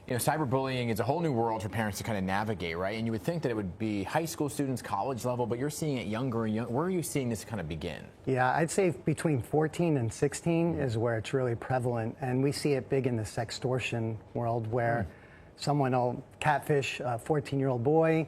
Cyberbullying is a whole new world for parents to kind of navigate, right? And you would think that it would be high school students, college level, but you're seeing it younger and younger. Where are you seeing this kind of begin? Yeah, I'd say between 14 and 16 is where it's really prevalent. And we see it big in the sextortion world where someone will catfish a 14-year-old boy,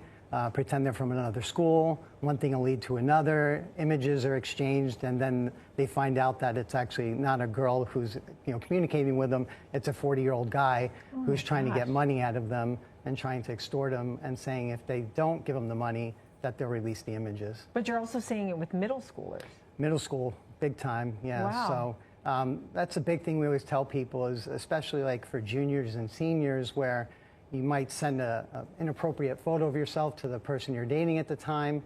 pretend they're from another school. One thing will lead to another. Images are exchanged, and then they find out that it's actually not a girl who's communicating with them. It's a 40-year-old guy who's trying to get money out of them and trying to extort them and saying if they don't give them the money, that they'll release the images. But you're also seeing it with middle schoolers. Middle school, big time, yeah. Wow. So that's a big thing we always tell people is, especially like for juniors and seniors, where you might send an inappropriate photo of yourself to the person you're dating at the time,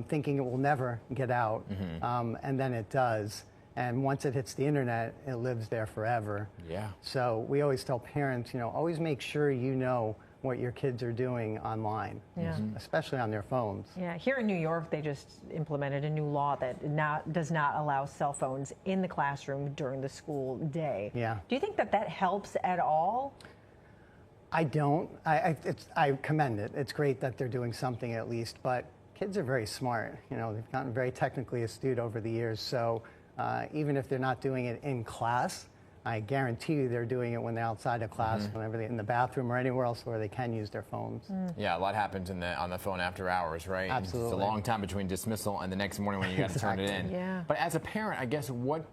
thinking it will never get out, and then it does. And once it hits the internet, it lives there forever. Yeah. So we always tell parents, always make sure you know what your kids are doing online, especially on their phones. Yeah, here in New York, they just implemented a new law that does not allow cell phones in the classroom during the school day. Yeah. Do you think that helps at all? I don't. I commend it. It's great that they're doing something at least, but kids are very smart. They've gotten very technically astute over the years. So even if they're not doing it in class, I guarantee you they're doing it when they're outside of class, whenever they're in the bathroom or anywhere else where they can use their phones. Yeah, a lot happens on the phone after hours, right? Absolutely. It's a long time between dismissal and the next morning when you got to turn it in. Yeah. But as a parent, I guess where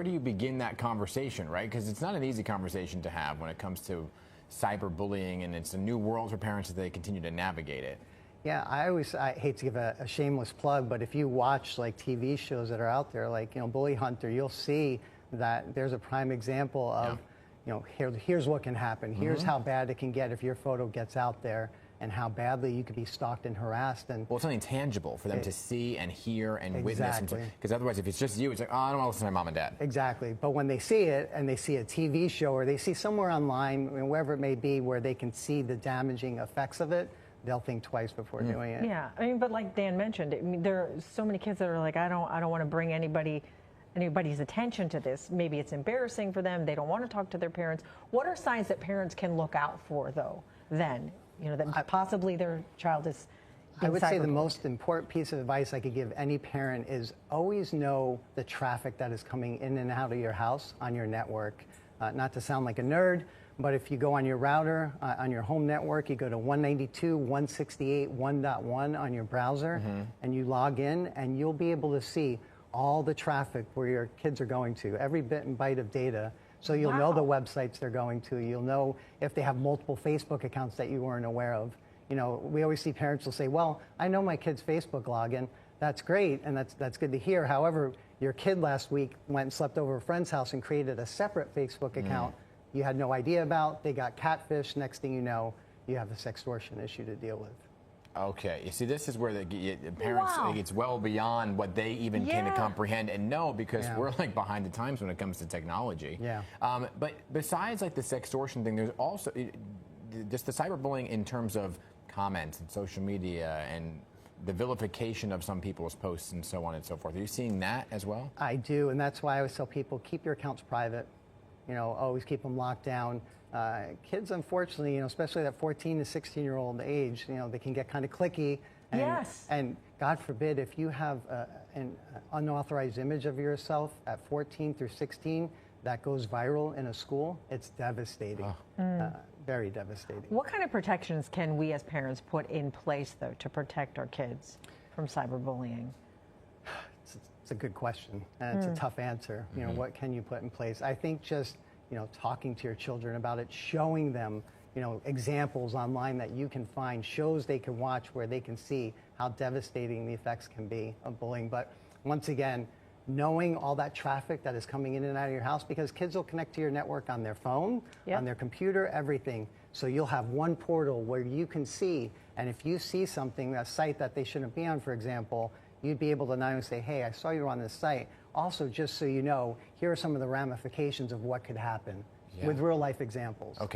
do you begin that conversation, right? Because it's not an easy conversation to have when it comes to cyberbullying, and it's a new world for parents as they continue to navigate it. Yeah, I hate to give a shameless plug, but if you watch like TV shows that are out there, like Bully Hunter, you'll see that there's a prime example of, here's what can happen. Here's how bad it can get if your photo gets out there, and how badly you could be stalked and harassed. And well, it's something tangible for them to see and hear and witness. Exactly. Because otherwise, if it's just you, it's like, oh, I don't want to listen to my mom and dad. Exactly. But when they see it, and they see a TV show, or they see somewhere online, wherever it may be, where they can see the damaging effects of it, they'll think twice before doing it. Yeah, but like Dan mentioned, there are so many kids that are like, I don't want to bring anybody's attention to this. Maybe it's embarrassing for them. They don't want to talk to their parents. What are signs that parents can look out for, though, then? That possibly their child is I would say the most important piece of advice I could give any parent is always know the traffic that is coming in and out of your house on your network. Not to sound like a nerd, but if you go on your router, on your home network, you go to 192.168.1.1 on your browser, and you log in, and you'll be able to see all the traffic where your kids are going to, every bit and byte of data. So you'll know the websites they're going to. You'll know if they have multiple Facebook accounts that you weren't aware of. We always see parents will say, well, I know my kid's Facebook login. That's great, and that's good to hear. However, your kid last week went and slept over a friend's house and created a separate Facebook account you had no idea about. They got catfished. Next thing you know, you have a sextortion issue to deal with. Okay, you see, this is where the parents, it's well beyond what they even can comprehend and know, because we're like behind the times when it comes to technology. Yeah. But besides like the sextortion thing, there's also just the cyberbullying in terms of comments and social media and the vilification of some people's posts and so on and so forth. Are you seeing that as well? I do, and that's why I always tell people, keep your accounts private. Always keep them locked down. Kids, unfortunately, especially that 14 to 16-year-old age, they can get kind of clicky. And, and God forbid, if you have an unauthorized image of yourself at 14 through 16 that goes viral in a school, it's devastating. Very devastating. What kind of protections can we as parents put in place, though, to protect our kids from cyberbullying? It's a good question, and it's a tough answer. What can you put in place? I think just talking to your children about it, showing them, examples online that you can find, shows they can watch where they can see how devastating the effects can be of bullying. But once again, knowing all that traffic that is coming in and out of your house, because kids will connect to your network on their phone, on their computer, everything. So you'll have one portal where you can see, and if you see something, a site that they shouldn't be on, for example, you'd be able to not only say, hey, I saw you on this site, also just so you know, here are some of the ramifications of what could happen with real life examples. Okay.